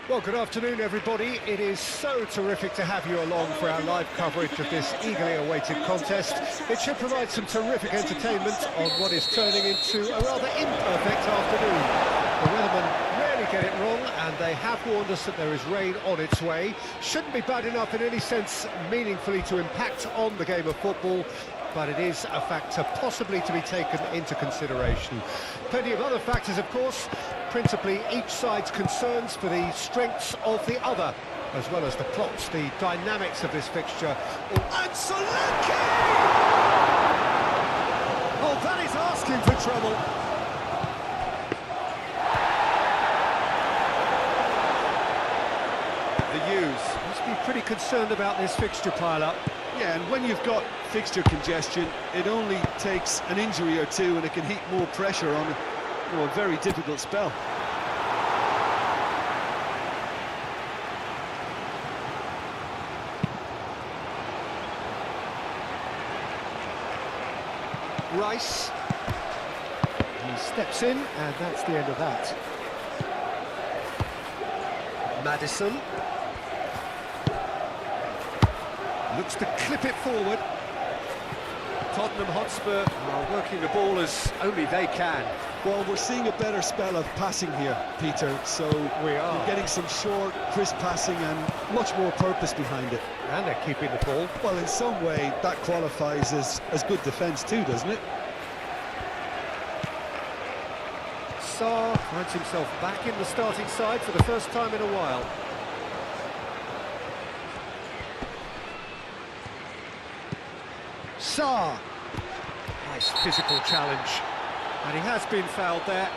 Well, good afternoon, everybody. It is so terrific to have you along for our live coverage of this eagerly awaited contest. It should provide some terrific entertainment on what is turning into a rather imperfect afternoon. The weathermen rarely get it wrong, and they have warned us that there is rain on its way. Shouldn't be bad enough in any sense meaningfully to impact on the game of football, but it is a factor possibly to be taken into consideration. Plenty of other factors, of course, principally each side's concerns for the strengths of the other, as well as the plots, the dynamics of this fixture. And Solanke! Oh, that is asking for trouble. The U's must be pretty concerned about this fixture pile-up. Yeah, and when you've got fixture congestion, it only takes an injury or two and it can heap more pressure on a very difficult spell. Rice. He steps in, and that's the end of that. Maddison. Looks to clip it forward. Tottenham Hotspur are working the ball as only they can. Well, we're seeing a better spell of passing here, Peter, so we're getting some short, crisp passing and much more purpose behind it. And they're keeping the ball. Well, in some way, that qualifies as good defence too, doesn't it? Sarr finds himself back in the starting side for the first time in a while. Sarr. Nice physical challenge. And he has been fouled there.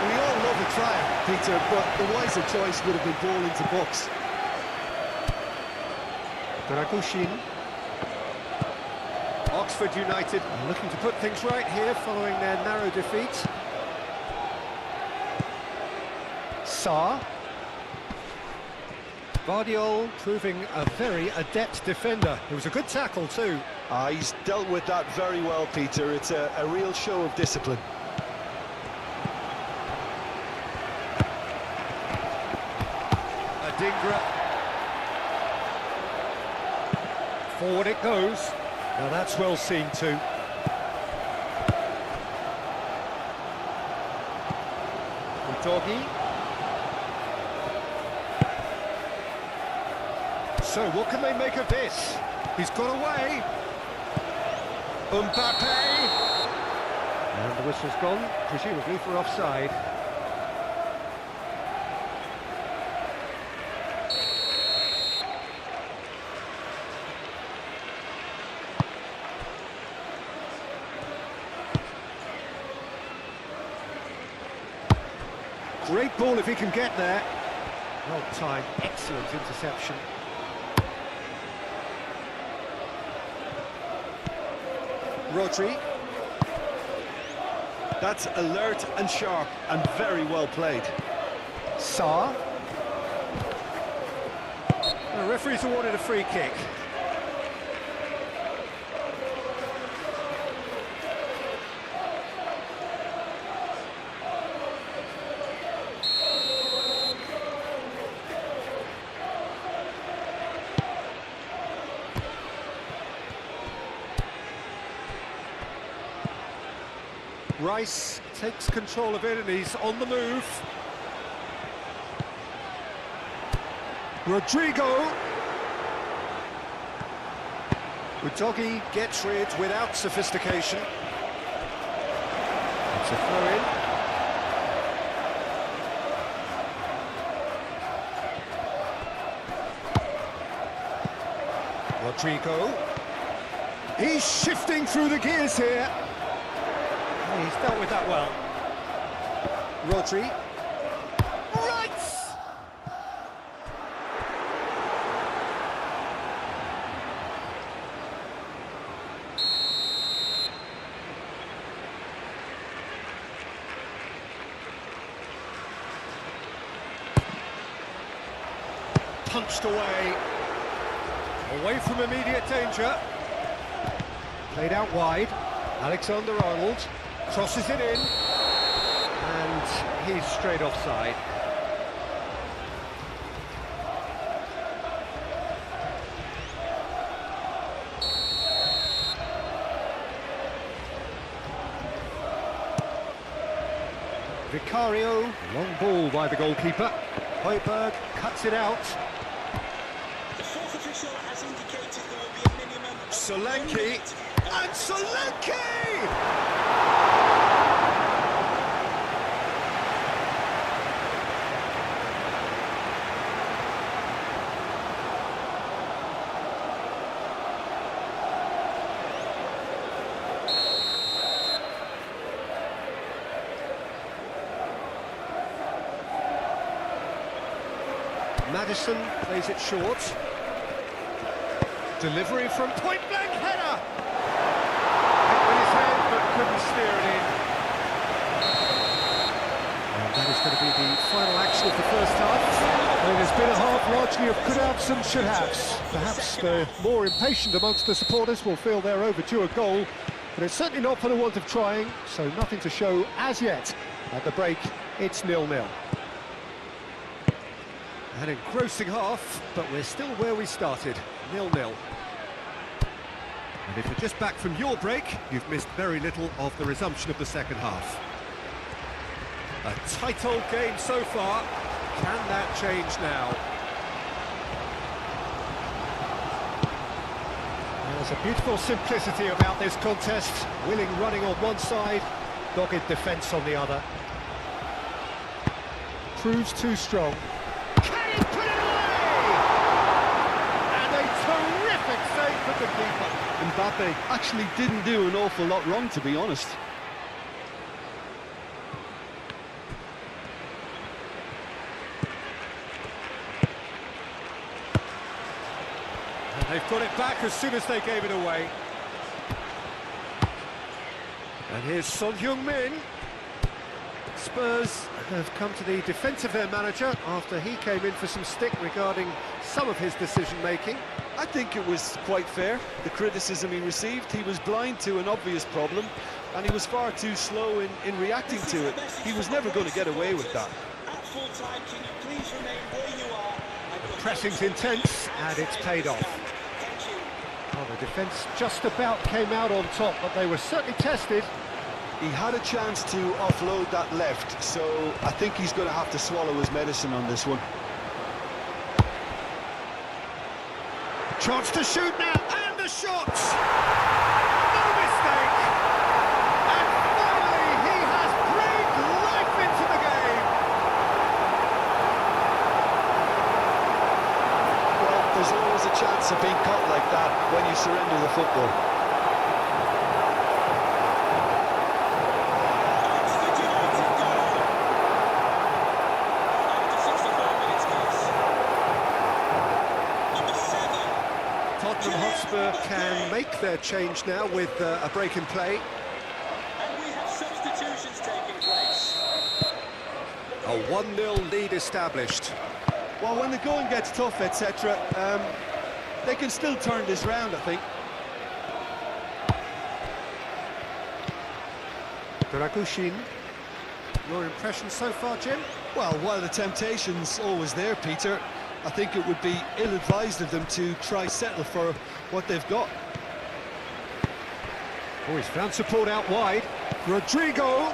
We all love a try, Peter, but the wiser choice would have been ball into box. Dragushin. Oxford United looking to put things right here following their narrow defeat. Sarr. Vardiol proving a very adept defender. It was a good tackle too. He's dealt with that very well, Peter. It's a real show of discipline. Adingra. Forward it goes. Now that's well seen too. Udogie. So what can they make of this? He's got away. Mbappe. And the whistle's gone, presumably for offside. Great ball if he can get there. Well timed, excellent interception. Rodri. That's alert and sharp and very well played. Sarr. The referee's awarded a free kick. Rice takes control of it and he's on the move. Rodrigo. Udogie gets rid without sophistication. It's a throw in. Rodrigo. He's shifting through the gears here. He's dealt with that well. Rodri. Right! punched away. Away from immediate danger. Played out wide. Alexander-Arnold crosses it in. And he's straight offside. Vicario, long ball by the goalkeeper. Højbjerg cuts it out. The fourth official has indicated there will be a minimum of Solanke, and Solanke! Maddison plays it short. Delivery from point-blank header! Hit with his head, but couldn't steer it in. And that is going to be the final action of the first half. Well, there's been a half largely of could-haves and should-haves. Perhaps the more impatient amongst the supporters will feel they're overdue a goal, but it's certainly not for the want of trying, so nothing to show as yet. At the break, it's 0-0. An engrossing half, but we're still where we started, 0-0. And if you're just back from your break, you've missed very little of the resumption of the second half. A tight old game so far. Can that change now? There's a beautiful simplicity about this contest. Willing running on one side, dogged defence on the other. Proves too strong. Can he put it away? And a terrific save from the keeper. Mbappe actually didn't do an awful lot wrong, to be honest. And they've got it back as soon as they gave it away. And here's Son Heung-min. Spurs have come to the defence of their manager after he came in for some stick regarding some of his decision-making. I think it was quite fair, the criticism he received. He was blind to an obvious problem, and he was far too slow in reacting to it. He was never going to get away with that. at full time. Can you please remain where you are? The pressing's intense, and it's paid off. Thank you. Well, the defence just about came out on top, but they were certainly tested. He had a chance to offload that left, so I think he's going to have to swallow his medicine on this one. Chance to shoot now, and the shot! No mistake! And finally, he has breathed life into the game! Well, there's always a chance of being caught like that when you surrender the football. Tottenham Hotspur can make their change now with a break in play. And we have substitutions taking place. A 1-0 lead established. Well, when the going gets tough, etc., they can still turn this round, I think. Dragushin, your impression so far, Jim? Well, while the temptation's always there, Peter, I think it would be ill-advised of them to try settle for what they've got. Oh, he's found support out wide. Rodrigo!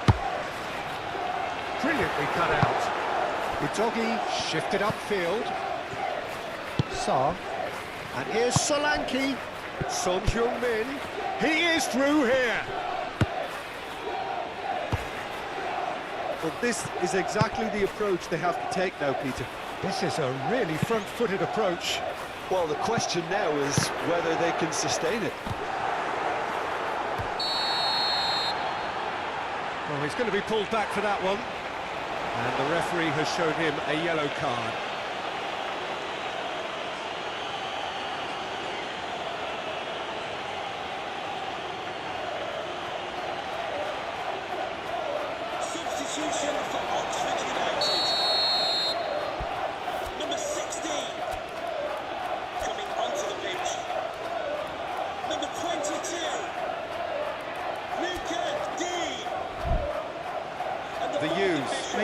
Brilliantly cut out. Udogi shifted upfield. Sa. And here's Solanke. Son Heung-min. He is through here. Well, this is exactly the approach they have to take now, Peter. This is a really front-footed approach. Well, the question now is whether they can sustain it. Well, he's going to be pulled back for that one. And the referee has shown him a yellow card. Substitution for Oxford United. Number 16.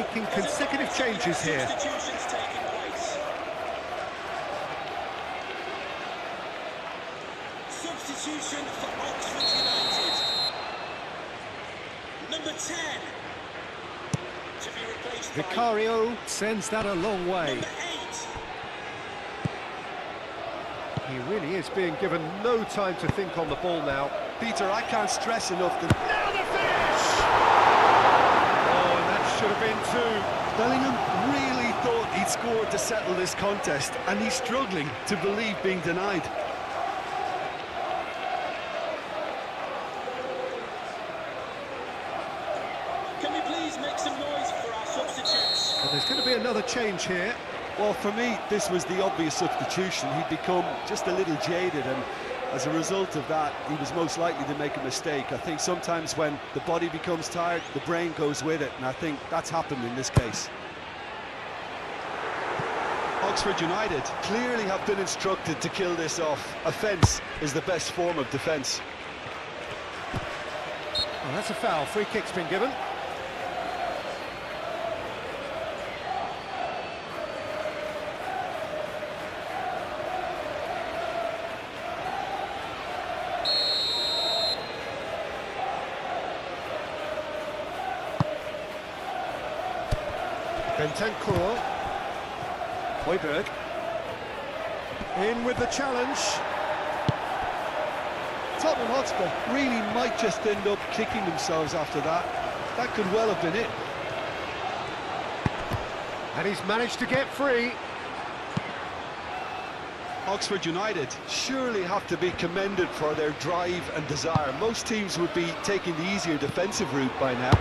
making consecutive changes here. Substitutions taking place. Substitution for Oxford United. Number 10 to be replaced by Vicario sends that a long way. number 8. He really is being given no time to think on the ball now. Peter, I can't stress enough that Now the finish! Oh, and that should have been two. Bellingham really thought he'd scored to settle this contest, and he's struggling to believe being denied. Can we please make some noise for our substitutes? Well, there's going to be another change here. Well, for me, this was the obvious substitution. He'd become just a little jaded, and as a result of that, he was most likely to make a mistake. I think sometimes when the body becomes tired, the brain goes with it, and I think that's happened in this case. Oxford United clearly have been instructed to kill this off. Offence is the best form of defence. Oh, that's a foul. Free kick's been given. Bentancur. Højbjerg. In with the challenge. Tottenham Hotspur really might just end up kicking themselves after that. That could well have been it. And he's managed to get free. Oxford United surely have to be commended for their drive and desire. Most teams would be taking the easier defensive route by now.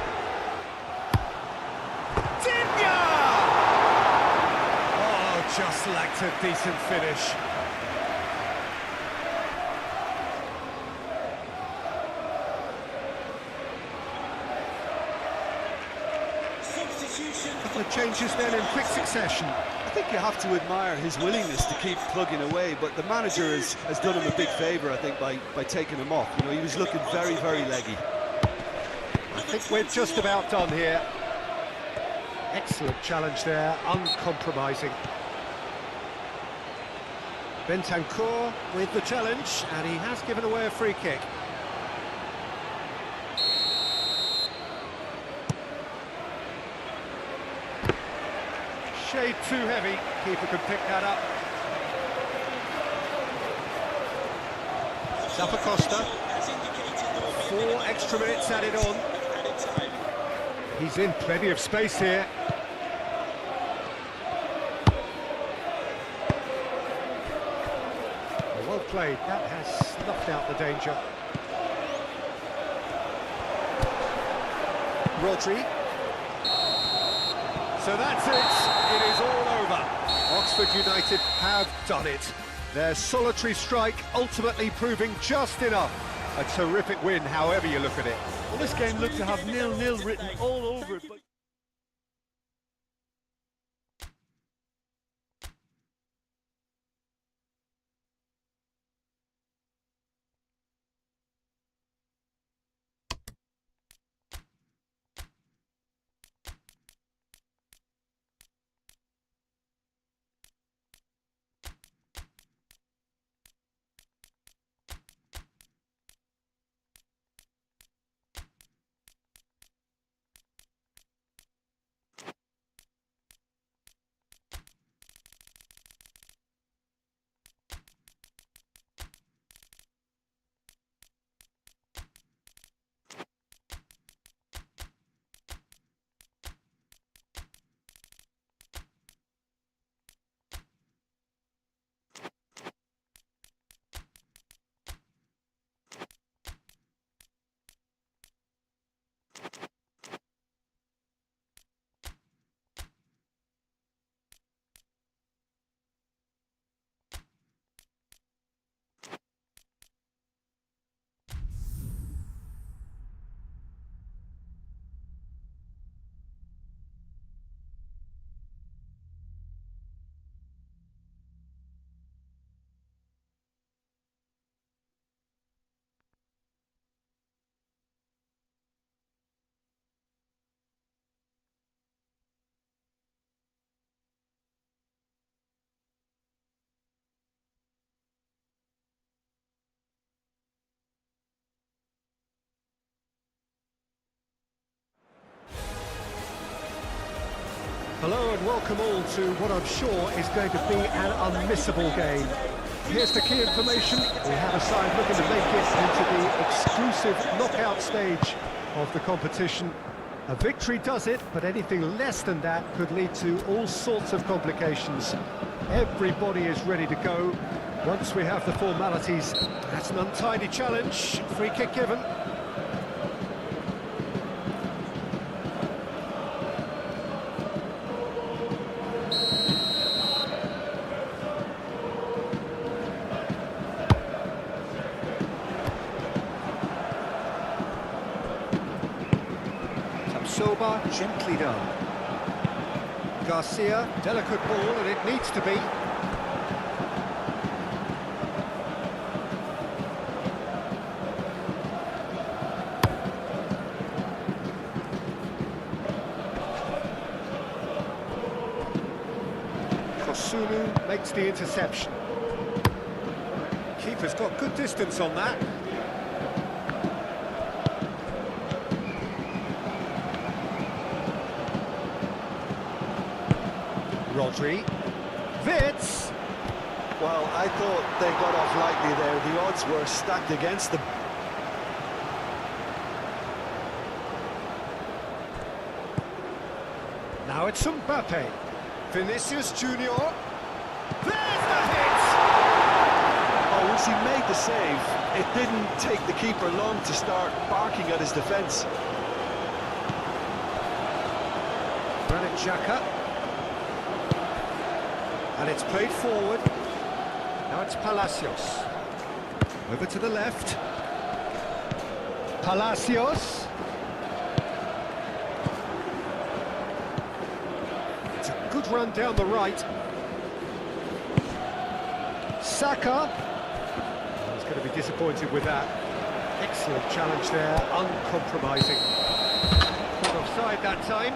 Oh, just lacked a decent finish. Substitution. A couple of changes then in quick succession. I think you have to admire his willingness to keep plugging away, but the manager has done him a big favour, I think, by taking him off. You know, he was looking very, very leggy. I think we're just about done here. Excellent challenge there, uncompromising. Bentancur with the challenge, and he has given away a free kick. Shade too heavy, keeper can pick that up. Zappacosta, Has indicated there will be 4 extra minutes added on. added time. He's in plenty of space here. Well played, that has snuffed out the danger. Rodri. So that's it, it is all over. Oxford United have done it. Their solitary strike ultimately proving just enough. A terrific win, however you look at it. Well, this game looked to have 0-0 written all over it. But Hello and welcome all to what I'm sure is going to be an unmissable game. Here's the key information. We have a side looking to make it into the exclusive knockout stage of the competition. A victory does it, but anything less than that could lead to all sorts of complications. Everybody is ready to go. Once we have the formalities, that's an untidy challenge. Free kick given. Soba, gently done. Garcia, delicate ball, and it needs to be. Kosunu makes the interception. Keeper's got good distance on that. Rodri, Vitz. Well, I thought they got off lightly there. The odds were stacked against them. Now it's Mbappe. Vinicius Junior. There's the hit! Oh, once he made the save, it didn't take the keeper long to start barking at his defence. Granit Xhaka. And it's played forward. Now it's Palacios. Over to the left. Palacios. It's a good run down the right. Saka. He's going to be disappointed with that. Excellent challenge there, uncompromising. Not offside that time.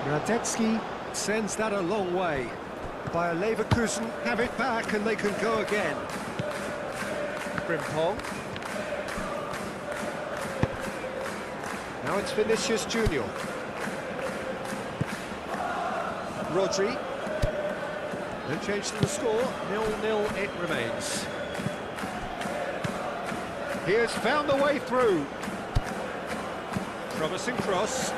Radetzky sends that a long way. Bayer Leverkusen have it back and they can go again. Frimpong. Now it's Vinicius Junior. Rodri. No change to the score, 0-0 it remains. He has found the way through. Promising cross.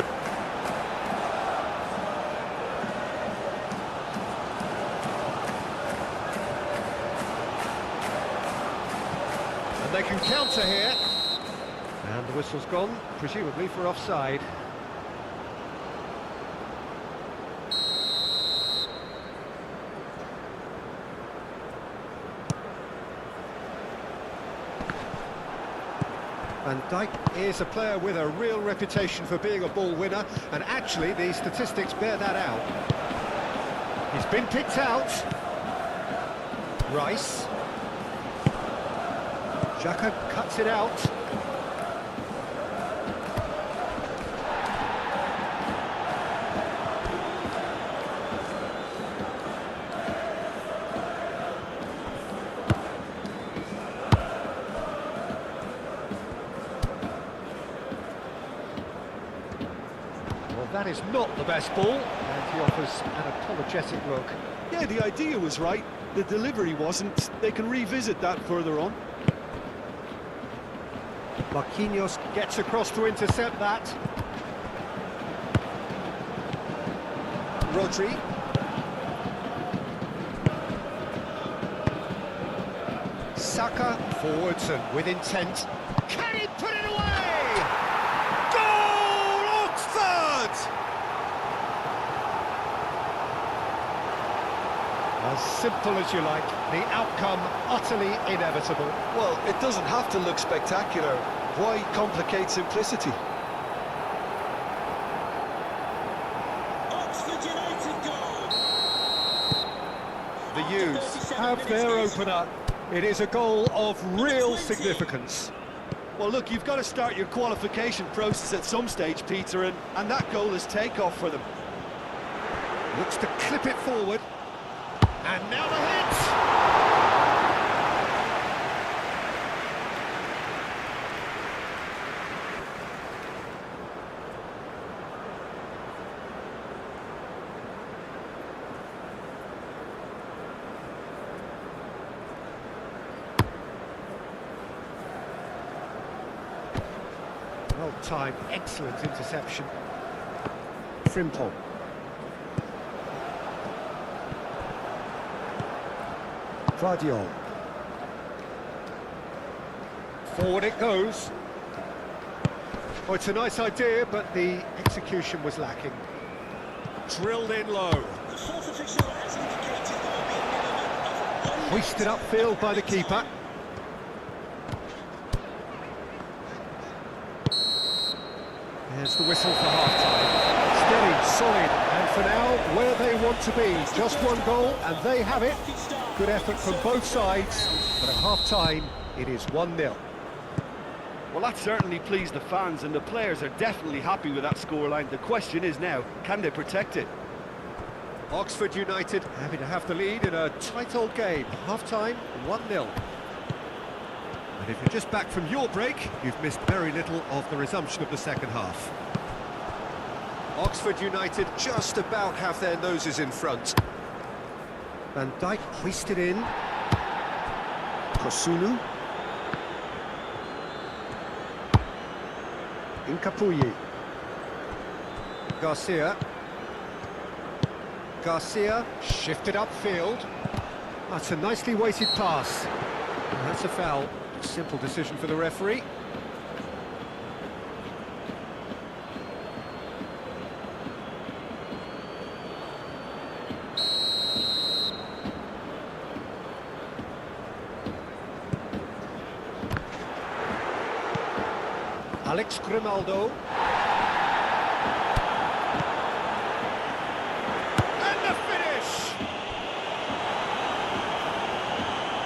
They can counter here, and the whistle's gone, presumably for offside. Van Dijk is a player with a real reputation for being a ball winner, and actually the statistics bear that out. He's been picked out. Rice. Xhaka cuts it out. Well, that is not the best ball, and he offers an apologetic look. Yeah, the idea was right. The delivery wasn't. They can revisit that further on. Marquinhos gets across to intercept that. Rodri. Saka forwards and with intent. Can he put it away? Goal! Oxford! As simple as you like, the outcome utterly inevitable. Well, it doesn't have to look spectacular. Why complicate simplicity? Oxford United goal. The U's have their opener. It is a goal of real significance. Well, look, you've got to start your qualification process at some stage, Peter, and that goal is takeoff for them. Looks to clip it forward. And now the hit! Well timed, excellent interception. Frimpong. Guardiol. Forward it goes. Oh, it's a nice idea, but the execution was lacking. Drilled in low. The fourth official has indicated there will be a minimum of 1 Hoisted upfield by the keeper. There's the whistle for half-time. Steady, solid, and for now, where they want to be. Just one goal, and they have it. Good effort from both sides, but at half-time, it is 1-0. Well, that certainly pleased the fans, and the players are definitely happy with that scoreline. The question is now, can they protect it? Oxford United happy to have the lead in a tight old game. Half-time, 1-0. And if you're just back from your break, you've missed very little of the resumption of the second half. Oxford United just about have their noses in front. Van Dijk hoisted in. Kosunu. Incapuyi. Garcia. Garcia shifted upfield. That's a nicely weighted pass. And that's a foul. Simple decision for the referee. Alex Grimaldo. And the finish!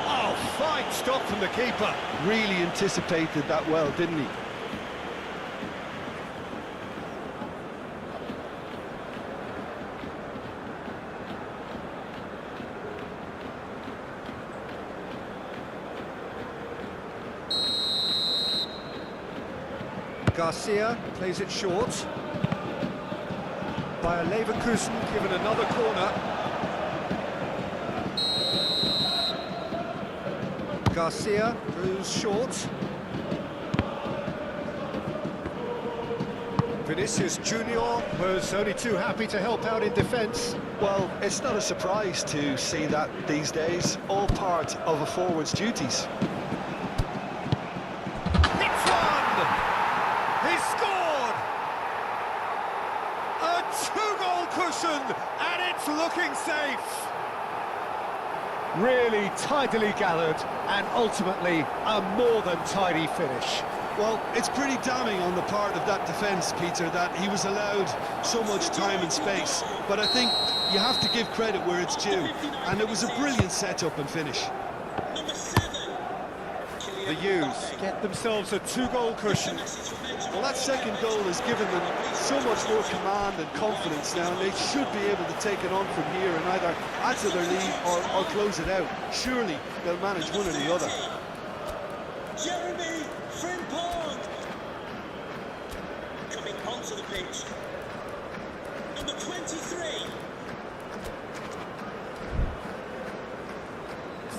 Oh, fine stop from the keeper. Really anticipated that well, didn't he? Garcia plays it short. Bayer Leverkusen given another corner. Garcia moves short. Vinicius Junior was only too happy to help out in defence. Well, it's not a surprise to see that these days, all part of a forward's duties. It's one! He scored! A two-goal cushion, and it's looking safe. Really tidily gathered, and ultimately a more than tidy finish. Well, it's pretty damning on the part of that defence, Peter, that he was allowed so much time and space. But I think you have to give credit where it's due, and it was a brilliant setup and finish. Number 7. The U's get themselves a two-goal cushion. Well, that second goal has given them so much more command and confidence now, and they should be able to take it on from here and either add to their lead or close it out. Surely they'll manage one or the other. Jeremy Frimpong coming onto the pitch. Number 23.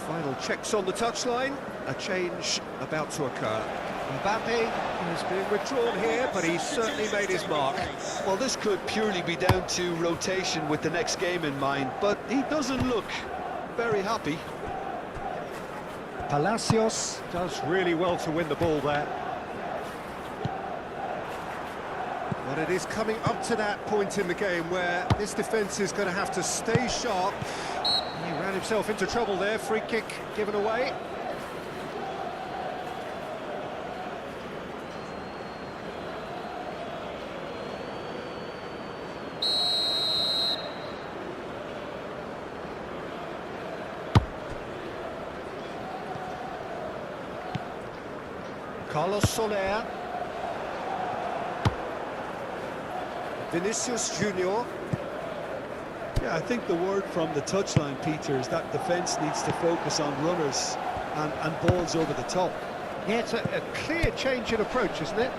Final checks on the touchline. A change about to occur. Mbappe is being withdrawn here, but he's certainly made his mark. Well, this could purely be down to rotation with the next game in mind, but he doesn't look very happy. Palacios does really well to win the ball there. But it is coming up to that point in the game where this defence is going to have to stay sharp. He ran himself into trouble there, free kick given away. Carlos Soler. Vinicius Junior. Yeah, I think the word from the touchline, Peter, is that defence needs to focus on runners and balls over the top. Yeah, it's a clear change in approach, isn't it?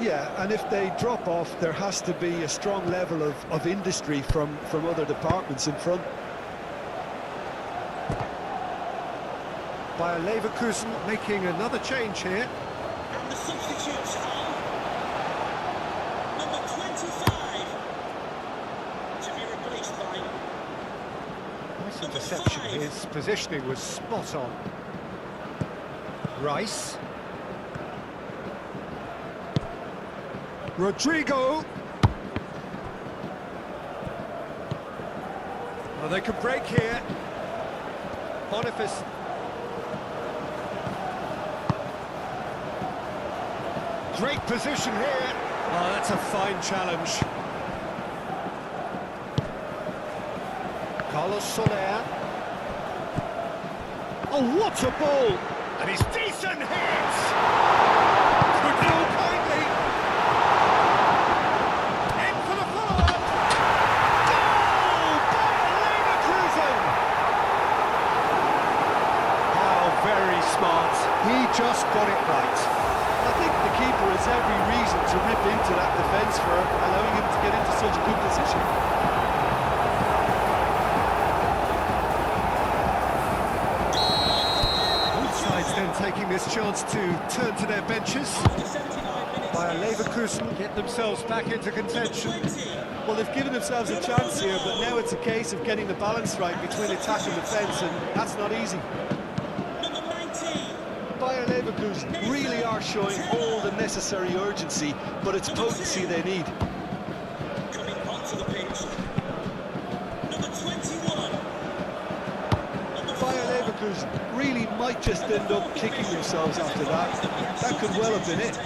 Yeah, and if they drop off, there has to be a strong level of industry from other departments in front. Bayer Leverkusen making another change here. And the substitutes are Nice interception, his positioning was spot on. Rice. Rodrigo. Well, they could break here. Boniface. Great position here. Oh, that's a fine challenge. Carlos Soler. Oh, what a ball! And he's decent hit! Good ball, kindly. In for the follow-up. Goal! Bayer Leverkusen! How very smart. He just got it right. I think the keeper has every reason to rip into that defence for allowing him to get into such a good position. Then taking this chance to turn to their benches. Bayer Leverkusen get themselves back into contention. Well, they've given themselves a chance here, but now it's a case of getting the balance right between attack and defence, and that's not easy. Bayer Leverkusen really are showing all the necessary urgency, but it's potency they need. Coming onto the pitch. Number 21. Bayer Leverkusen really might just end up kicking themselves after that. That could well have been it.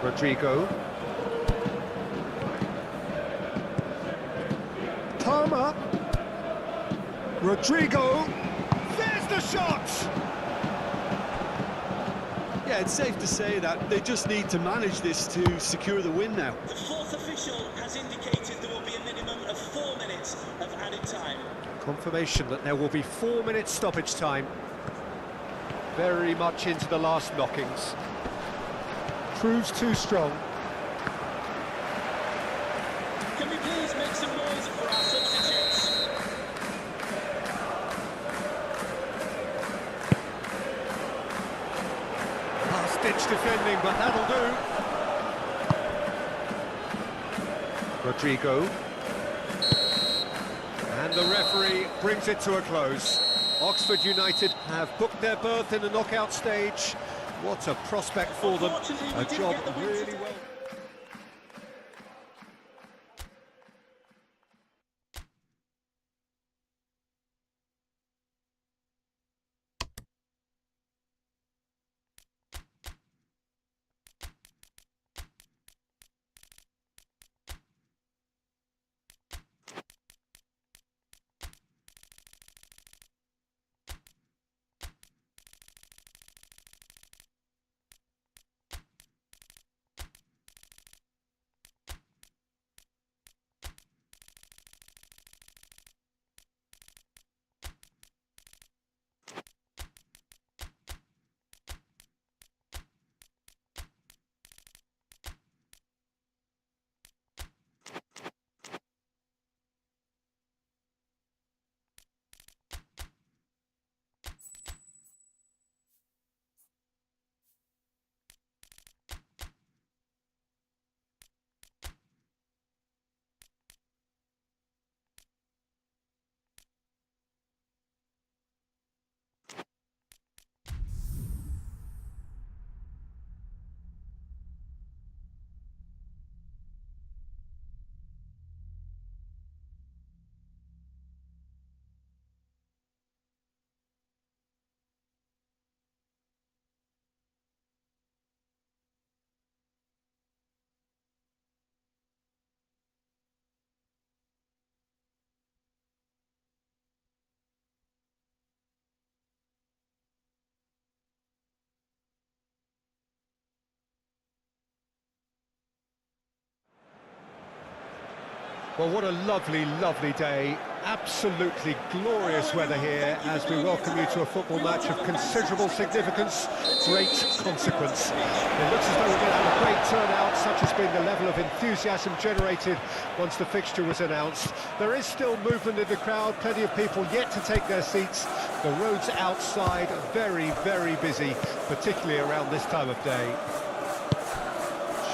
Rodrigo. Palmer. Rodrigo. There's the shot! Yeah, it's safe to say that they just need to manage this to secure the win now. The fourth official has indicated there will be a minimum of 4 minutes of added time. Confirmation that there will be 4 minutes stoppage time. Very much into the last knockings. Proves too strong. Can we please make some noise for our substitutes? Last-ditch defending, but that'll do. Rodrigo. And the referee brings it to a close. Oxford United have booked their berth in the knockout stage. What a prospect for them. A job really well. Well, what a lovely, lovely day. Absolutely glorious weather here as we welcome you to a football match of considerable significance, great consequence. It looks as though we're going to have a great turnout, such has been the level of enthusiasm generated once the fixture was announced. There is still movement in the crowd, plenty of people yet to take their seats. The roads outside very, very busy, particularly around this time of day.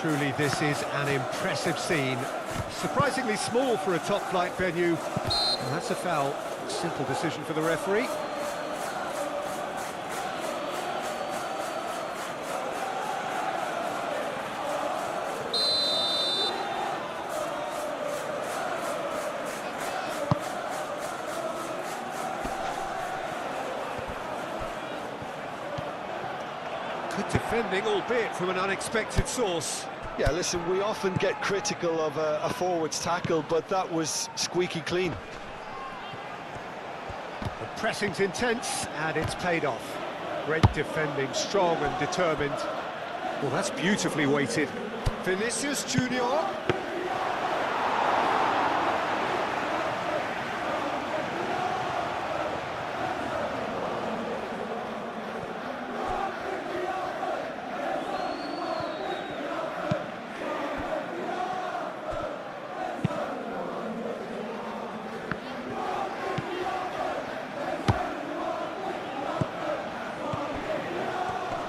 Truly, this is an impressive scene. Surprisingly small for a top-flight venue. And that's a foul. Simple decision for the referee. Good defending, albeit from an unexpected source. Yeah, listen, we often get critical of a forward's tackle, but that was squeaky clean. The pressing's intense, and it's paid off. Great defending, strong and determined. Well, that's beautifully weighted. Vinicius Junior.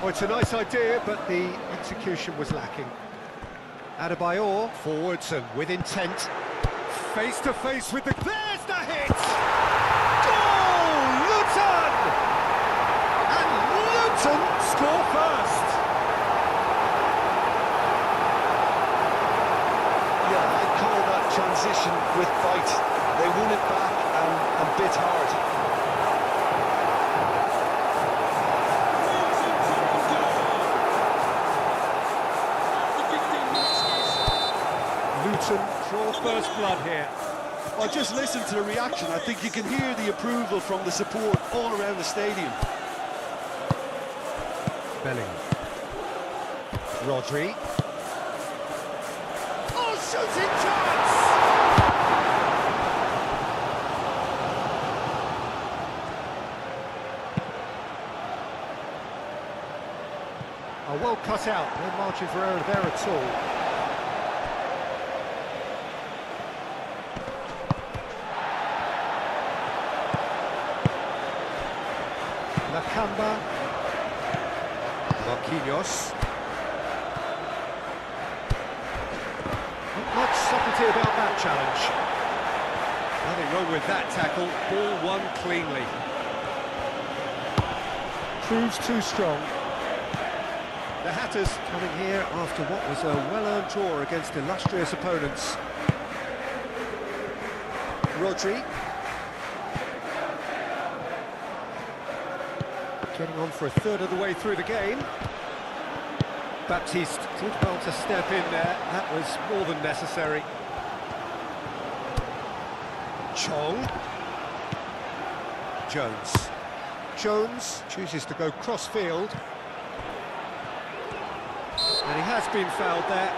Well, it's a nice idea, but the execution was lacking. Adebayor, forwards and with intent. Face to face with the... There's the hit! Goal! Luton! And Luton score first! Yeah, I call that transition with bite. They won it back and bit hard. Luton draw first blood here. Well, just listen to the reaction. I think you can hear the approval from the support all around the stadium. Bellingham. Rodri. Oh, shooting chance! Oh, well cut out. No margin for error there at all. Nakamba, Marquinhos. Not much subtlety about that challenge. Nothing wrong with that tackle. Ball won cleanly. Proves too strong. The Hatters coming here after what was a well-earned draw against illustrious opponents. Rodri. Getting on for a third of the way through the game. Baptiste did well to step in there. That was more than necessary. Chong. Jones. Jones chooses to go cross-field. And he has been fouled there.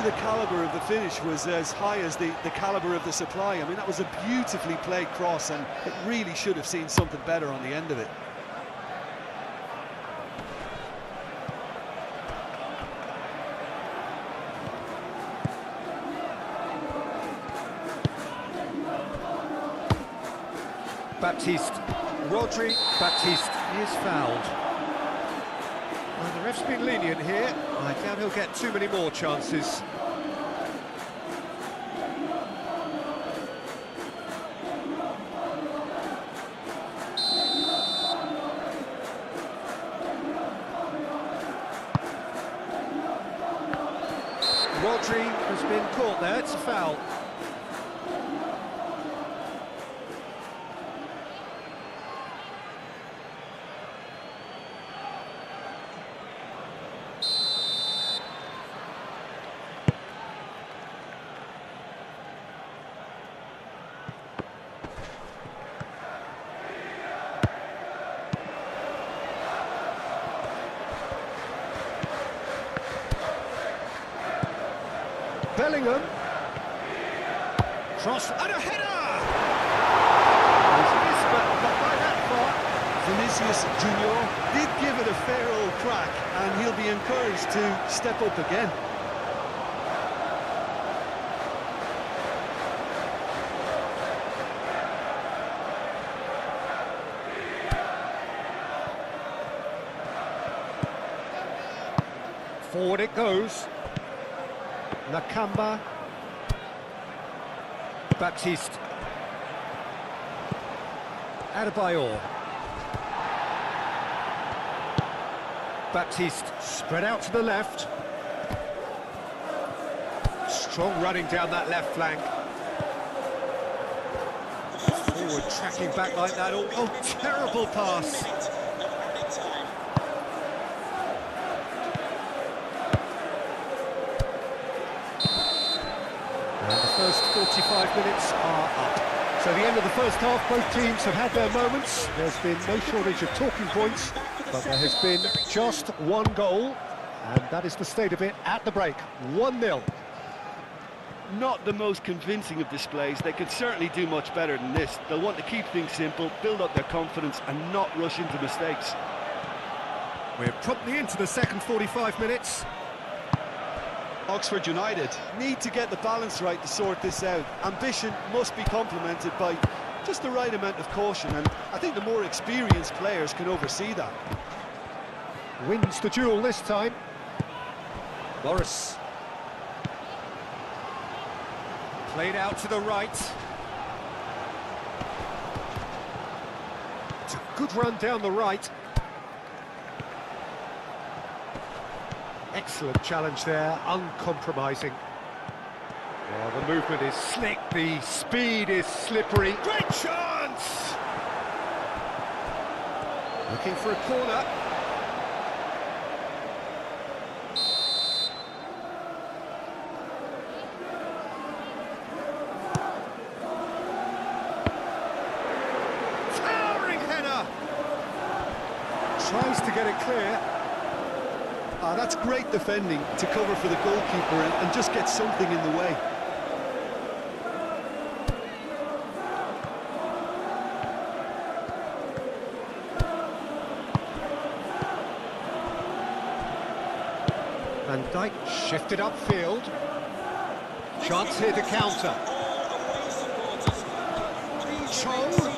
The calibre of the finish was as high as the calibre of the supply. I mean, that was a beautifully played cross, and it really should have seen something better on the end of it. Baptiste. Rodri. Baptiste is fouled. Well, the ref's been lenient here. I doubt he'll get too many more chances. Rodri has been caught there, it's a foul. Bellingham. Cross and a header! He's missed, but not by Vinicius Junior did give it a fair old crack, and he'll be encouraged to step up again. Forward it goes. Nakamba. Baptiste. Adebayor. Baptiste spread out to the left. Strong running down that left flank. Forward tracking back like that. Oh, terrible pass. And the first 45 minutes are up. So the end of the first half, both teams have had their moments. There's been no shortage of talking points, but there has been just one goal, and that is the state of it at the break. 1-0. Not the most convincing of displays. They could certainly do much better than this. They'll want to keep things simple, build up their confidence, and not rush into mistakes. We're promptly into the second 45 minutes. Oxford United need to get the balance right to sort this out. Ambition must be complemented by just the right amount of caution, and I think the more experienced players can oversee that. Wins the duel this time. Morris. Played out to the right. It's a good run down the right. Excellent challenge there, uncompromising. Well, the movement is slick, the speed is slippery. Great chance! Looking for a corner. Towering header! Tries to get it clear. That's great defending to cover for the goalkeeper and just get something in the way. Van Dijk shifted upfield. Chance here to counter. Cho.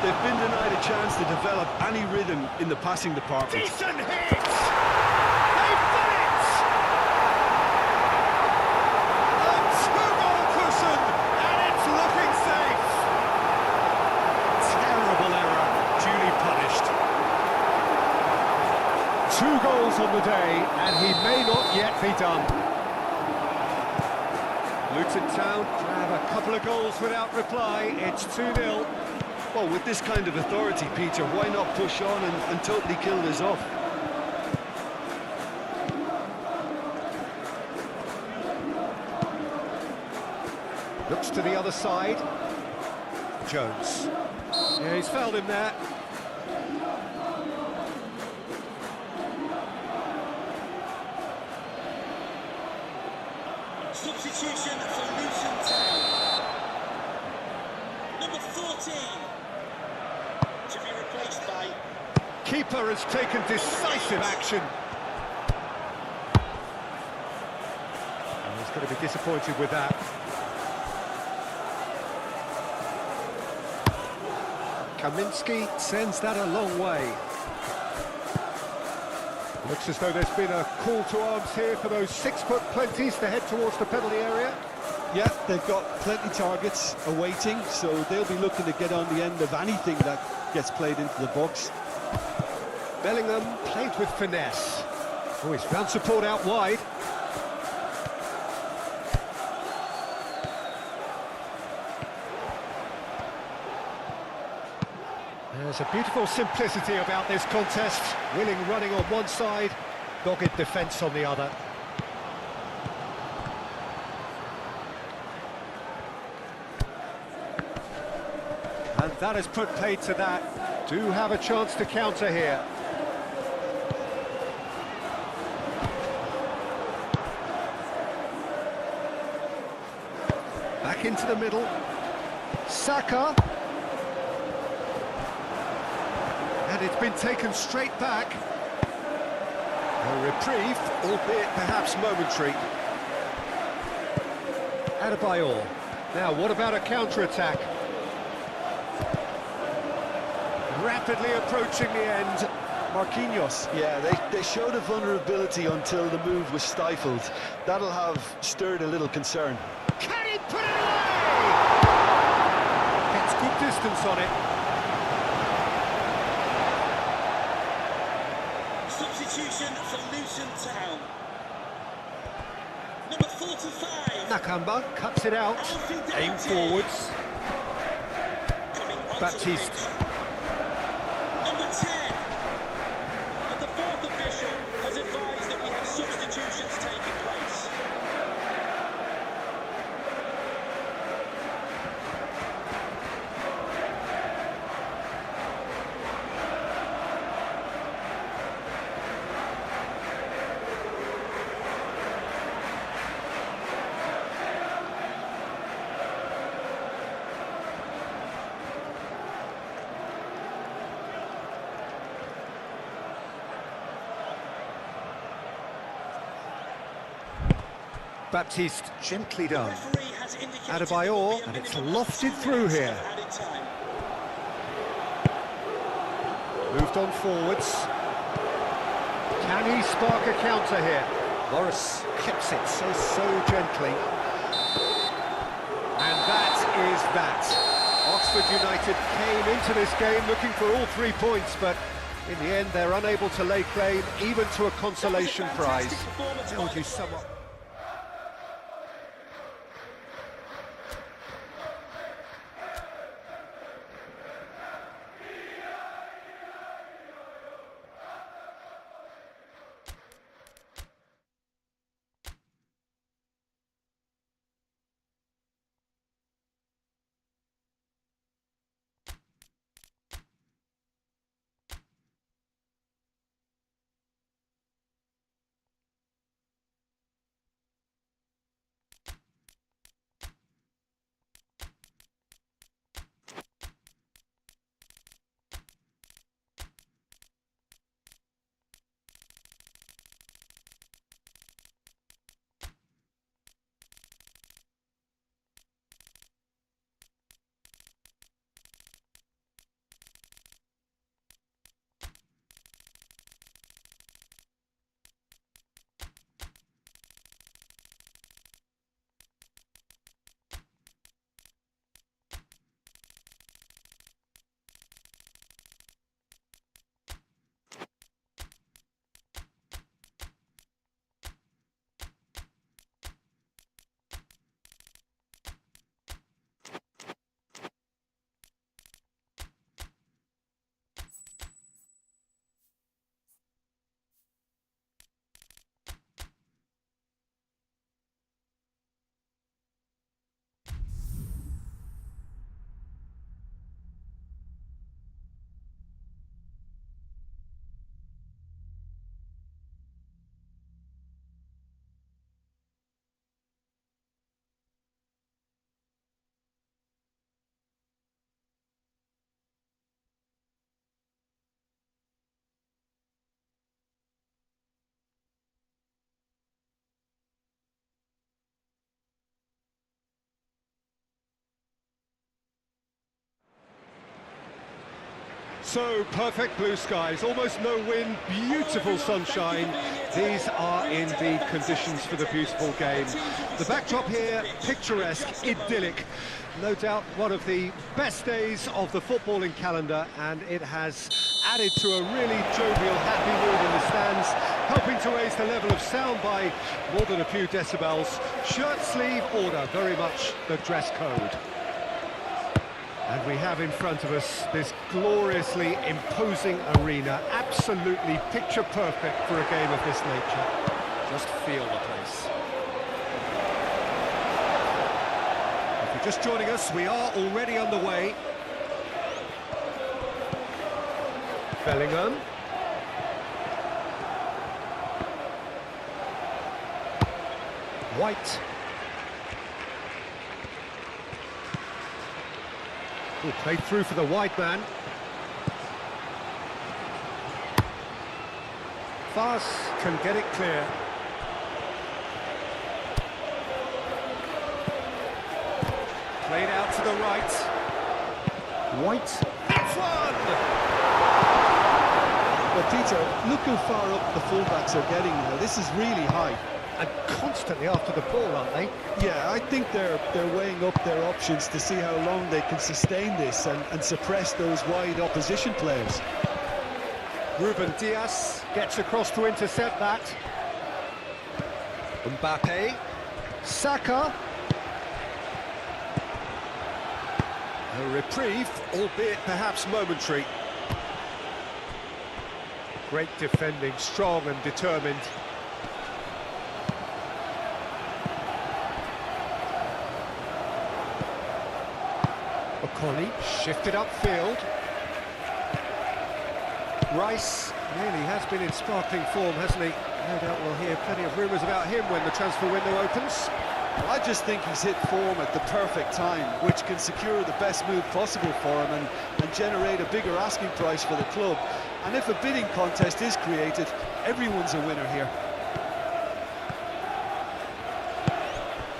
They've been denied a chance to develop any rhythm in the passing department. Decent hit! They've done it! A two-goal cushion, and it's looking safe! Terrible error, duly punished. 2 goals on the day, and he may not yet be done. Luton Town have a couple of goals without reply. It's 2-0. Well, with this kind of authority, Peter, why not push on and totally kill this off? Looks to the other side. Jones. Yeah, he's fouled him there. Substitution for Luton Town. Number 14. To be replaced by... Keeper has taken decisive action. And he's going to be disappointed with that. Kaminski sends that a long way. Looks as though there's been a call to arms here for those 6-foot plenties to head towards the penalty area. Yeah, they've got plenty targets awaiting, so they'll be looking to get on the end of anything that gets played into the box. Bellingham played with finesse. Oh, he's found support out wide. There's a beautiful simplicity about this contest. Willing running on one side, dogged defence on the other. And that has put paid to that. Do have a chance to counter here. back into the middle. Saka. And it's been taken straight back. A reprieve, albeit perhaps momentary. Adebayor. Now, what about a counter-attack? Rapidly approaching the end. Marquinhos, yeah, they showed a vulnerability until the move was stifled. That'll have stirred a little concern. Can he put it away? Gets good distance on it. Substitution for Luton Town. Number 45. Nakamba cuts it out. Aim forwards. Coming onto the Baptiste. pitch. Number 10. And the fourth official has advised that we have substitutions taking place. Baptiste, gently done. Referee has indicated Adebayor, there will and be a it's minimum of lofted 2 through minutes here. of added time. Moved on forwards. Can he spark a counter here? Morris clips it so gently. And that is that. Oxford United came into this game looking for all 3 points, but in the end they're unable to lay claim even to a consolation prize. How would you sum up? So perfect blue skies, almost no wind, beautiful sunshine. These are in the conditions for the beautiful game. The backdrop here, picturesque, idyllic. No doubt one of the best days of the footballing calendar, and it has added to a really jovial, happy mood in the stands, helping to raise the level of sound by more than a few decibels. Shirt sleeve order, very much the dress code. And we have in front of us this gloriously imposing arena, absolutely picture perfect for a game of this nature. Just feel the place. If you're just joining us, we are already underway. Bellingham. White. Ooh, played through for the wide man. Fast can get it clear. Played out to the right. White. That's one! Well, Peter, look how far up the fullbacks are getting now. This is really high. And constantly after the ball, aren't they? Yeah, I think they're weighing up their options to see how long they can sustain this and suppress those wide opposition players. Ruben Diaz gets across to intercept that. Mbappe. Saka. A reprieve, albeit perhaps momentary. Great defending, strong and determined. Okoli shifted upfield. Rice really has been in sparkling form, hasn't he? No doubt we'll hear plenty of rumours about him when the transfer window opens. I just think he's hit form at the perfect time, which can secure the best move possible for him and generate a bigger asking price for the club. And if a bidding contest is created, everyone's a winner here.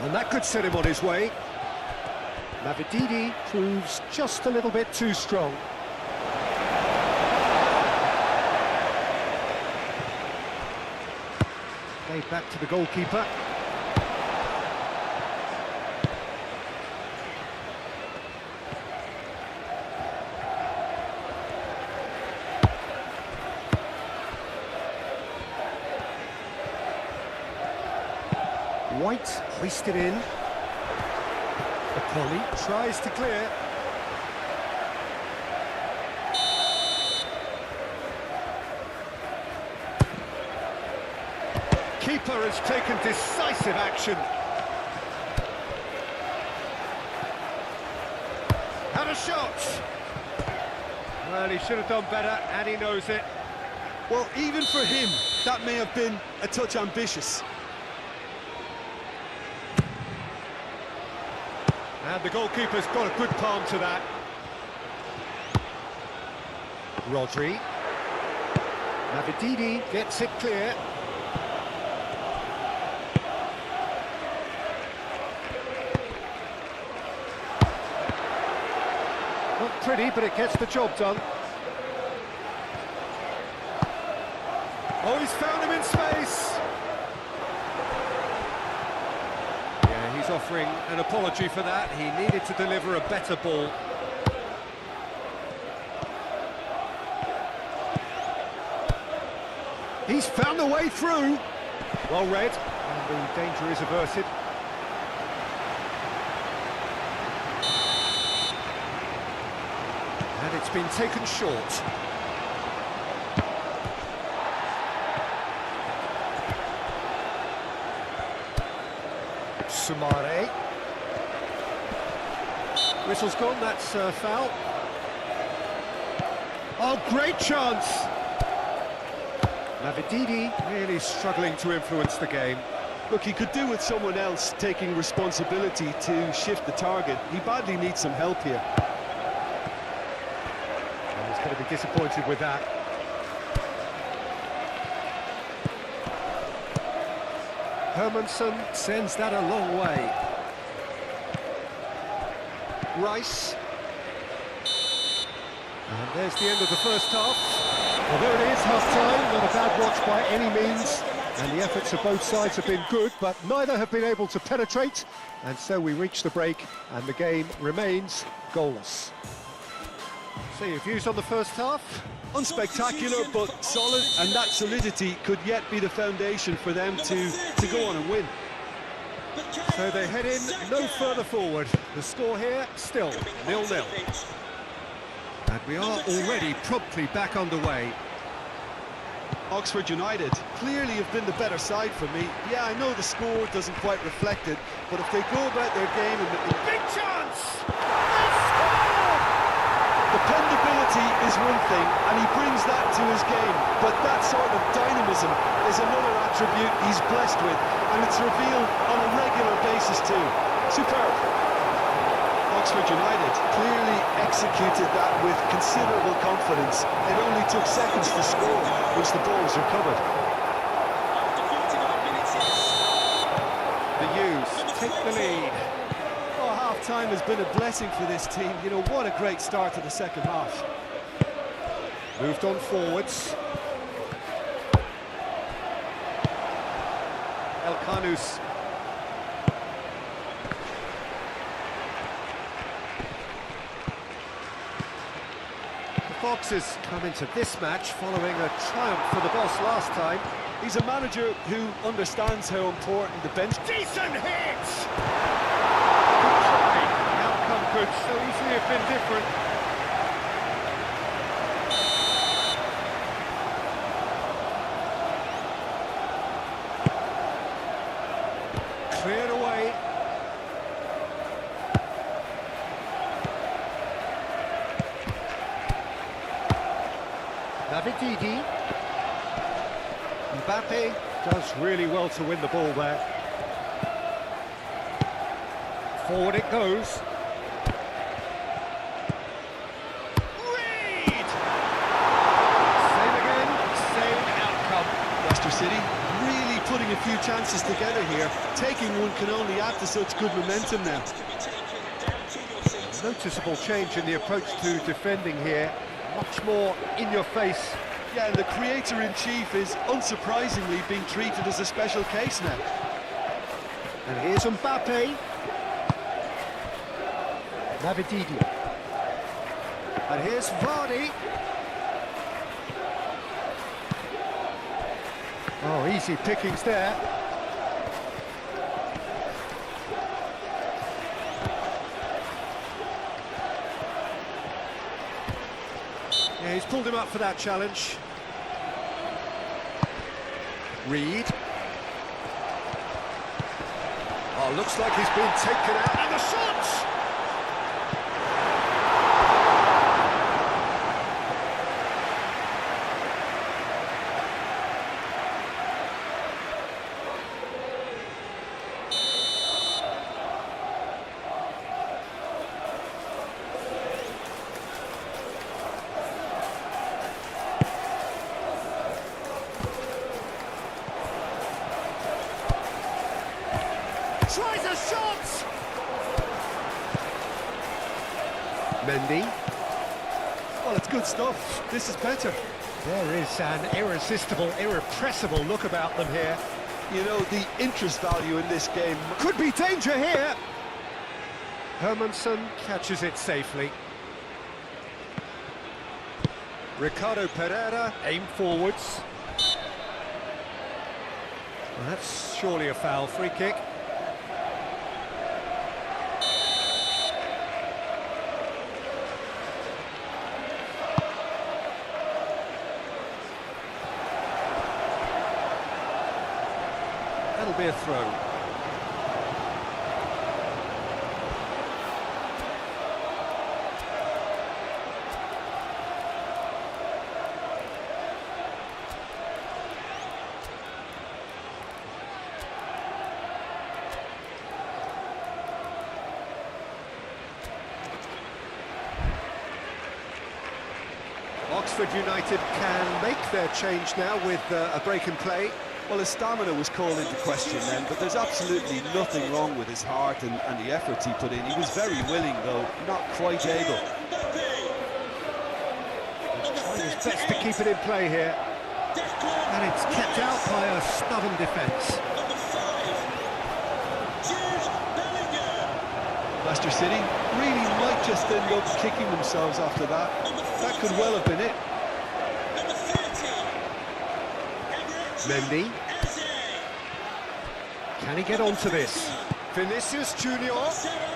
And that could set him on his way. Mavididi proves just a little bit too strong. Played back to the goalkeeper. White hoisted in. Okoli tries to clear. Keeper has taken decisive action. Had a shot. Well, he should have done better, and he knows it. Well, even for him, that may have been a touch ambitious. And the goalkeeper's got a good palm to that. Rodri. Mavididi gets it clear. Not pretty, but it gets the job done. Oh, he's found him in space. Yeah, he's offering an apology for that. He needed to deliver a better ball. He's found a way through. Well read, and the danger is averted. And it's been taken short. Sumare. Whistle's gone, that's a foul. Oh, great chance! Mavididi really struggling to influence the game. Look, he could do with someone else taking responsibility to shift the target. He badly needs some help here. And he's going to be disappointed with that. Hermansen sends that a long way. Rice. And there's the end of the first half. Well, there it is, half-time. Not a bad watch by any means. And the efforts of both sides have been good, but neither have been able to penetrate. And so we reach the break, and the game remains goalless. So your views on the first half? Unspectacular, but solid, and that solidity could yet be the foundation for them to go on and win. So they head in no further forward. The score here, still 0-0. And we are already promptly back underway. Oxford United clearly have been the better side for me. Yeah, I know the score doesn't quite reflect it, but if they go about their game in Big chance! dependability is one thing, and he brings that to his game, but that sort of dynamism is another attribute he's blessed with, and it's revealed on a regular basis too. Superb. Oxford United clearly executed that with considerable confidence. It only took seconds to score once the ball was recovered. After 49 minutes, The U's take the lead. Oh, half-time has been a blessing for this team. You know, what a great start to the second half. Moved on forwards. El Khanous. The Foxes come into this match following a triumph for the boss last time. He's a manager who understands how important the bench... Decent hit! Good try. The outcome could so easily have been different. Cleared away. Navididi. Mbappe does really well to win the ball there. Forward it goes. Reed! Same again, same outcome. Leicester City really putting a few chances together here. Taking one can only add to such good momentum now. to be taken down to your seats. Noticeable change in the approach to defending here. Much more in your face. Yeah, and the creator-in-chief is unsurprisingly being treated as a special case now. And here's Mbappe. Navididi. And here's Vardy. Oh, easy pickings there. Yeah, he's pulled him up for that challenge. Reed. Oh, looks like he's been taken out. And the shots! Tries a shot! Mendy. Well, it's good stuff. This is better. There is an irresistible, irrepressible look about them here. You know, the interest value in this game... Could be danger here! Hermanson catches it safely. Ricardo Pereira, aim forwards. Well, that's surely a foul, free kick. That'll be a throw. Oxford United can make their change now with a break in play. Well, his stamina was called into question then, but there's absolutely nothing wrong with his heart and the efforts he put in. He was very willing, though, not quite able. He's trying his best to keep it in play here. And it's kept out by a stubborn defence. Leicester City really might just end up kicking themselves after that. That could well have been it. Mendy. Can he get onto this? Vinicius Junior.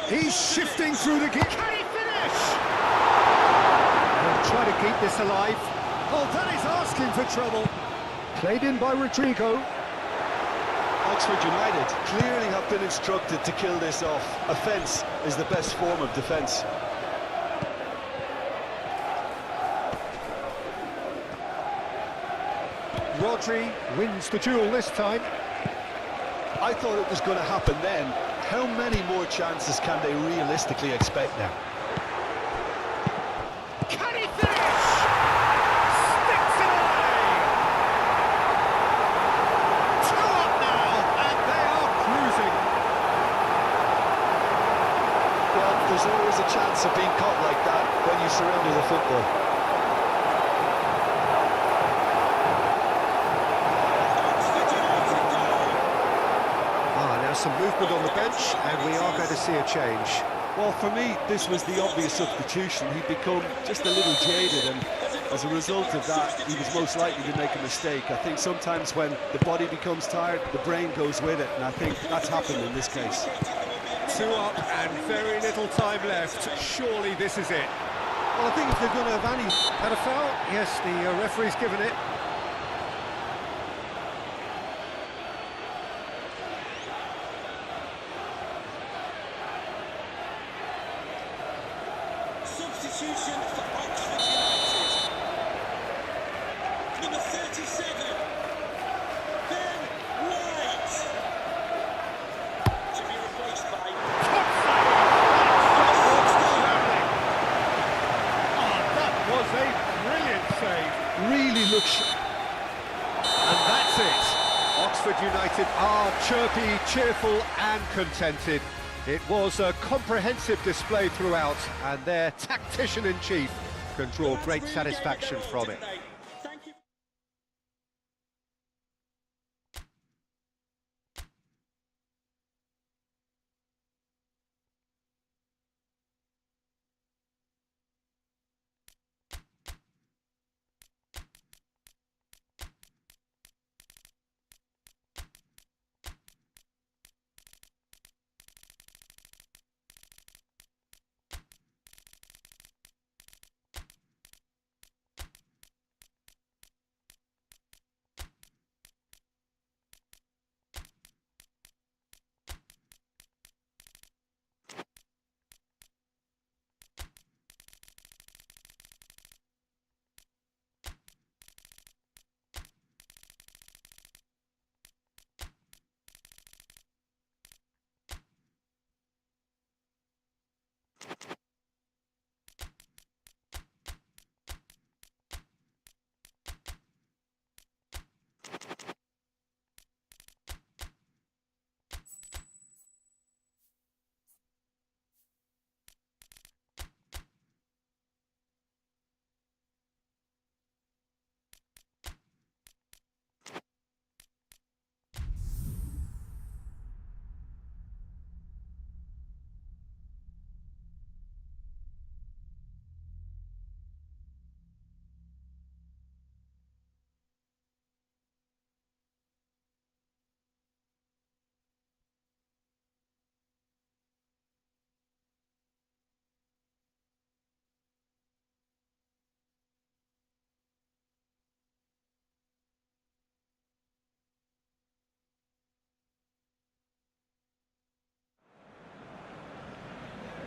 He's shifting through the gate. Can he finish? They'll try to keep this alive. Oh, that is asking for trouble. Played in by Rodrigo. Oxford United clearly have been instructed to kill this off. Offence is the best form of defence. Rodri wins the duel this time. I thought it was going to happen then. How many more chances can they realistically expect now? Can he finish? Sticks it away! 2 up now, and they are cruising. Well, there's always a chance of being caught like that when you surrender the football. Now some movement on the bench, and we are going to see a change. Well, for me, this was the obvious substitution. He'd become just a little jaded, and as a result of that, he was most likely to make a mistake. I think sometimes when the body becomes tired, the brain goes with it, and I think that's happened in this case. 2 up and very little time left. Surely this is it. Well, I think if they're going to have any... Had a foul? Yes, the referee's given it. Substitution for Oxford United. Number 37, Ben White. To be replaced by... That was a brilliant save. Really looks... And that's it. Oxford United are chirpy, cheerful and contented. It was a comprehensive display throughout, and their tactician-in-chief can draw great satisfaction from it. Thank you.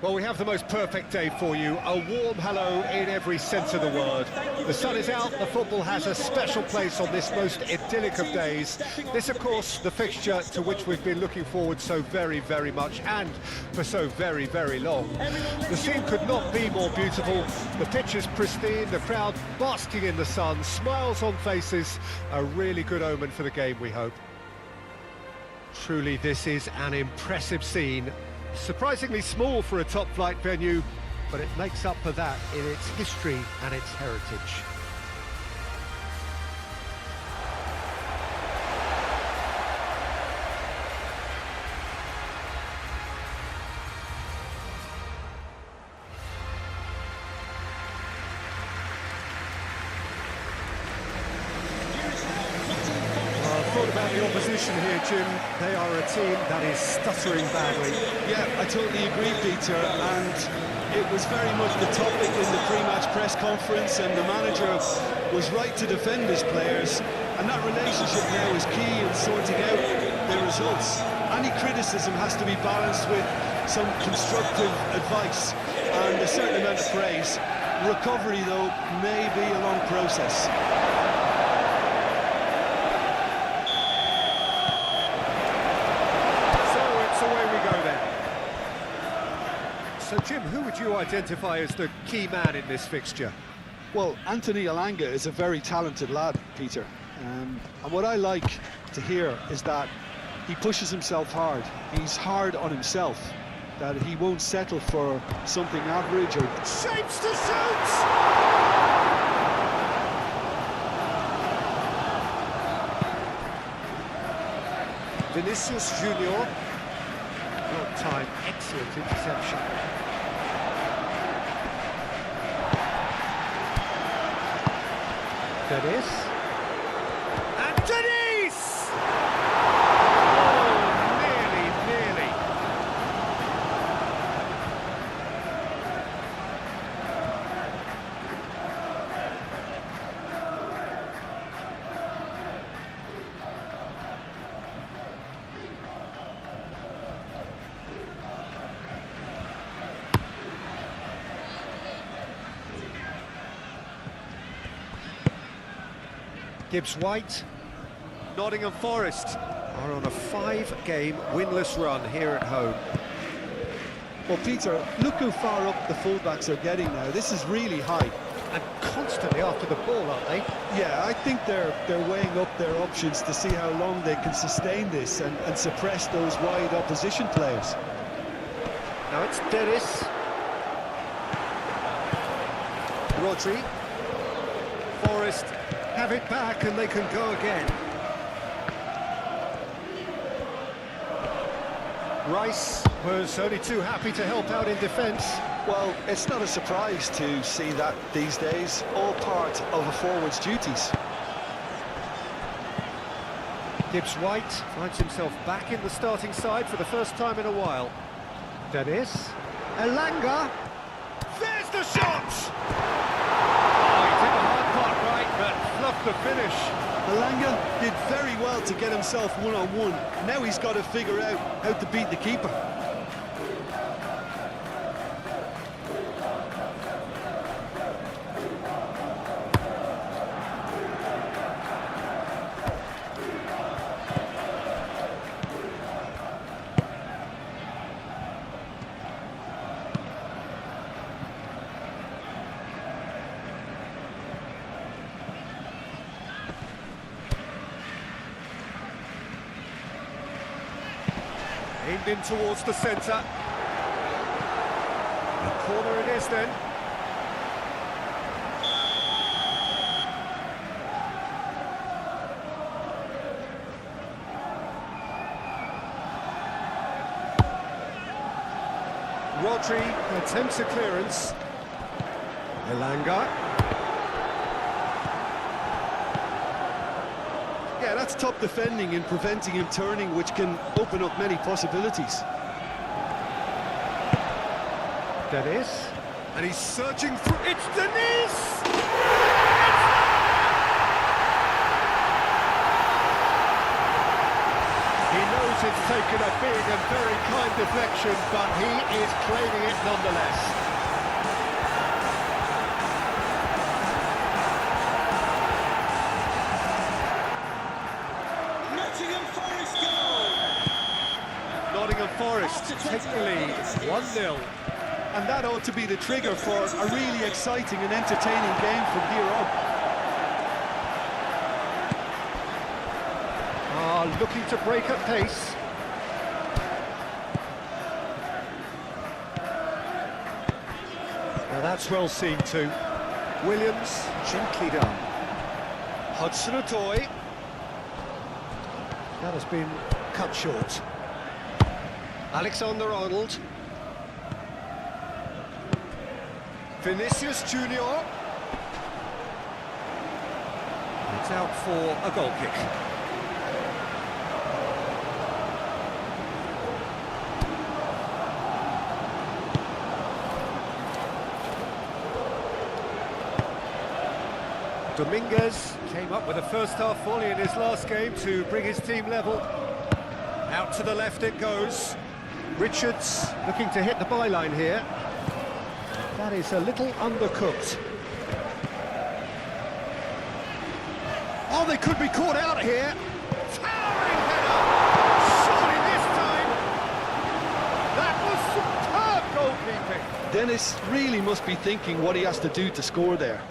Well, we have the most perfect day for you. A warm hello in every sense of the word. The sun is out, the football has a special place on this most idyllic of days. This, of course, the fixture to which we've been looking forward so very, very much, and for so very, very long. The scene could not be more beautiful. The pitch is pristine, the crowd basking in the sun, smiles on faces. A really good omen for the game, we hope. Truly, this is an impressive scene. Surprisingly small for a top-flight venue, but it makes up for that in its history and its heritage. Thought about the opposition here, Jim. They are a team that is stuttering badly. Yeah, I totally agree, Peter, and it was very much the topic in the pre-match press conference, and the manager was right to defend his players, and that relationship now is key in sorting out their results. Any criticism has to be balanced with some constructive advice and a certain amount of praise. Recovery, though, may be a long process. So it's away we go then. Jim, who would you identify as the key man in this fixture? Well, Anthony Elanga is a very talented lad, Peter. And what I like to hear is that he pushes himself hard. He's hard on himself, that he won't settle for something average or... Shapes to shoot! Vinicius Junior. Well time, excellent interception. Dennis. And Dennis! Oh, nearly. Gibbs White. Nottingham Forest are on a 5-game winless run here at home. Well, Peter, look how far up the fullbacks are getting now. This is really high. And constantly after the ball, aren't they? Yeah, I think they're weighing up their options to see how long they can sustain this and suppress those wide opposition players. Now it's Dennis. Rodri. Forest have it back and they can go again. Rice was only too happy to help out in defence. Well, it's not a surprise to see that these days, all part of a forward's duties. Gibbs White finds himself back in the starting side for the first time in a while. Dennis. Elanga. There's the shot! Oh, he did the hard part right, but fluffed the finish. Elanga did very well to get himself one-on-one. Now he's got to figure out how to beat the keeper. Aimed in towards the centre. A corner it is then. Rodri attempts a clearance. Elanga. Yeah, that's top defending and preventing him turning, which can open up many possibilities. Dennis. And he's searching for... It's Dennis! He knows it's taken a big and very kind deflection, but he is claiming it nonetheless. Nottingham Forest take the lead, 1-0. And that ought to be the trigger for a really exciting and entertaining game from here on. Looking to break at pace. Now that's well seen too. Williams, gently done. Hudson-Odoi. That has been cut short. Alexander-Arnold. Vinicius Junior. It's out for a goal kick. Dominguez came up with a first-half volley in his last game to bring his team level. Out to the left it goes. Richards looking to hit the byline here. That is a little undercooked. Oh, they could be caught out here. Towering header! Surely this time! That was superb goalkeeping! Dennis really must be thinking what he has to do to score there.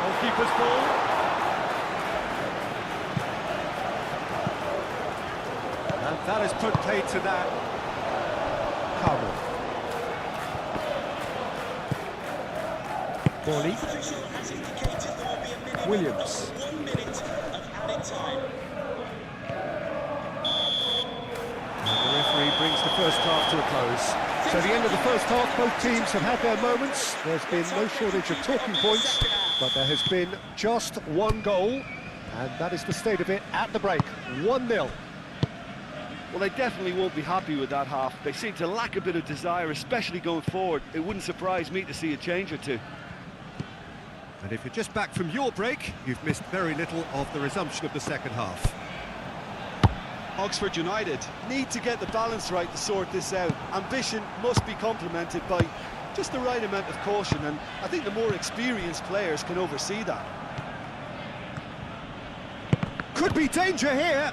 Goalkeeper's ball. And that has put paid to that. Carmel. Morley. Official has indicated there will be a minimum Williams. of 1 minute of added time. And the referee brings the first half to a close. So the end of the first half, both teams have had their moments. There's been no shortage of talking points, but there has been just one goal, and that is the state of it at the break. 1-0. Well, they definitely won't be happy with that half. They seem to lack a bit of desire, especially going forward. It wouldn't surprise me to see a change or two. And if you're just back from your break, you've missed very little of the resumption of the second half. Oxford United need to get the balance right to sort this out. Ambition must be complemented by just the right amount of caution, and I think the more experienced players can oversee that. Could be danger here.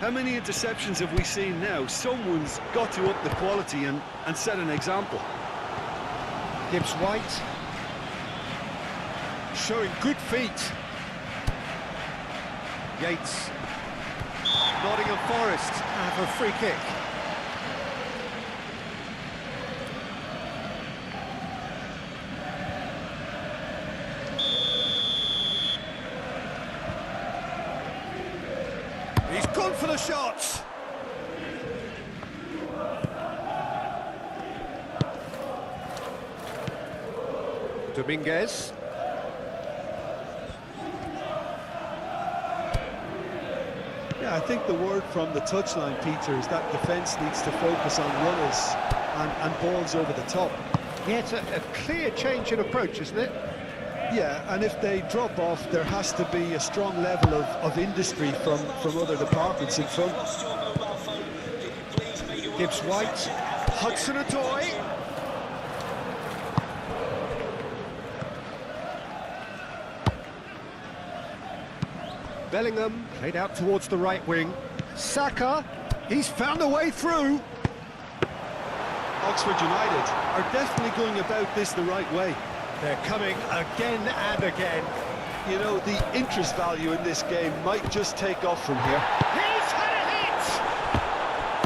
How many interceptions have we seen now? Someone's got to up the quality and set an example. Gibbs-White. Showing good feet. Yates. Nottingham Forest have a free kick. He's gone for the shots. Dominguez. Yeah, I think the word from the touchline, Peter, is that defence needs to focus on runners and balls over the top. Yeah, it's a clear change in approach, isn't it? Yeah, and if they drop off, there has to be a strong level of industry from other departments in front. Lost your mobile phone. Can you please make your Gibbs-White. Hudson-Odoi. Bellingham played out towards the right wing. Saka, he's found a way through. Oxford United are definitely going about this the right way. They're coming again and again. You know, the interest value in this game might just take off from here. He's had a hit!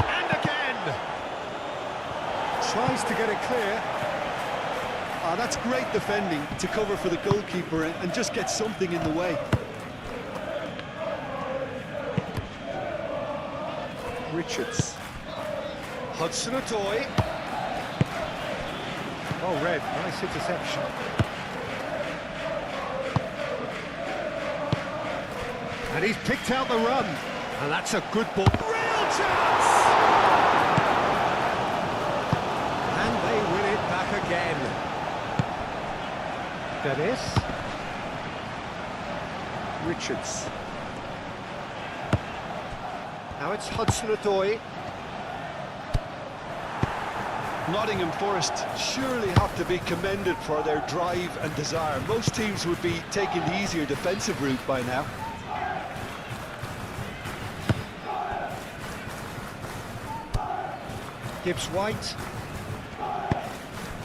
And again! Tries to get it clear. Ah, that's great defending to cover for the goalkeeper and just get something in the way. Richards. Hudson-Odoi. Oh, Red, nice interception. And he's picked out the run. And that's a good ball. Real chance! And they win it back again. Dennis. Richards. Now it's Hudson-Odoi. Nottingham Forest surely have to be commended for their drive and desire. Most teams would be taking the easier defensive route by now. Gibbs-White.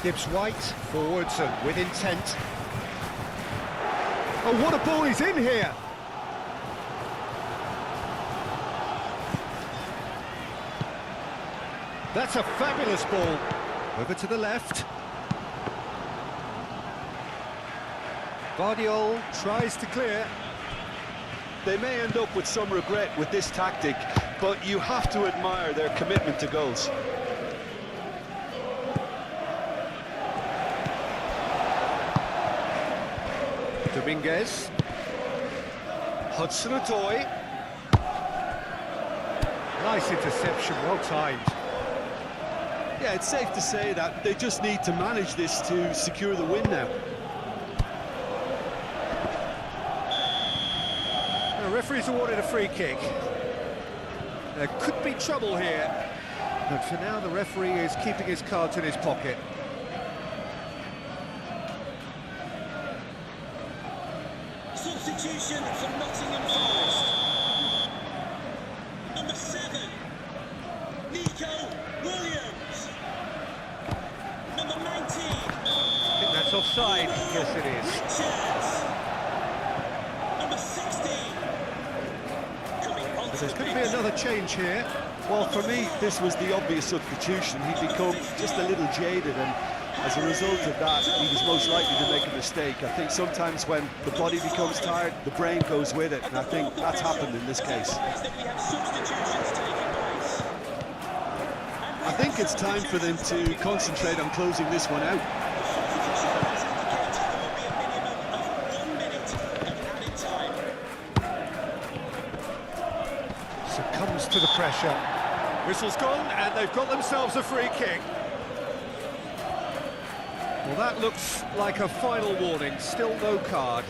Gibbs-White forwards and with intent. Oh, what a ball he's in here! That's a fabulous ball. Over to the left. Vardiol tries to clear. They may end up with some regret with this tactic, but you have to admire their commitment to goals. Dominguez. Hudson-Odoi. Nice interception, well timed. Yeah, it's safe to say that they just need to manage this to secure the win now. The referee's awarded a free kick. There could be trouble here. But for now, the referee is keeping his cards in his pocket. Substitution for Nottingham Forest. Number 7, Nico Williams. Number 19. I think that's offside. Yes, it is. Richards. Number 16. Coming on There's going to be another change here. Well, for me, this was the obvious substitution. He'd become just a little jaded, and as a result of that, he was most likely to make a mistake. I think sometimes when the body becomes tired, the brain goes with it, and I think that's happened in this case. I think it's time for them to concentrate on closing this one out. Succumbs to the pressure. Whistle's gone, and they've got themselves a free kick. Well, that looks like a final warning. Still no card.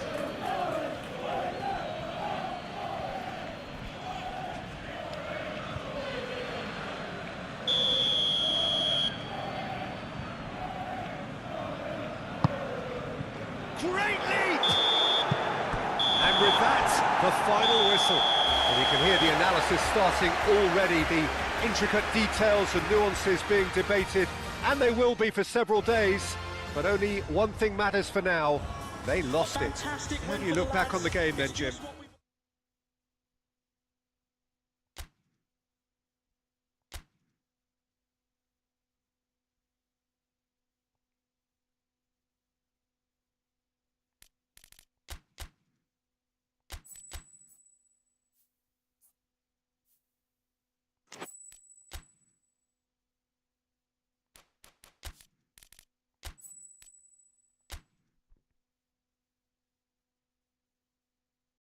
Great lead! And with that, the final whistle. And you can hear the analysis starting already, the intricate details and nuances being debated, and they will be for several days. But only one thing matters for now. They lost it. How do you look back on the game then, Jim?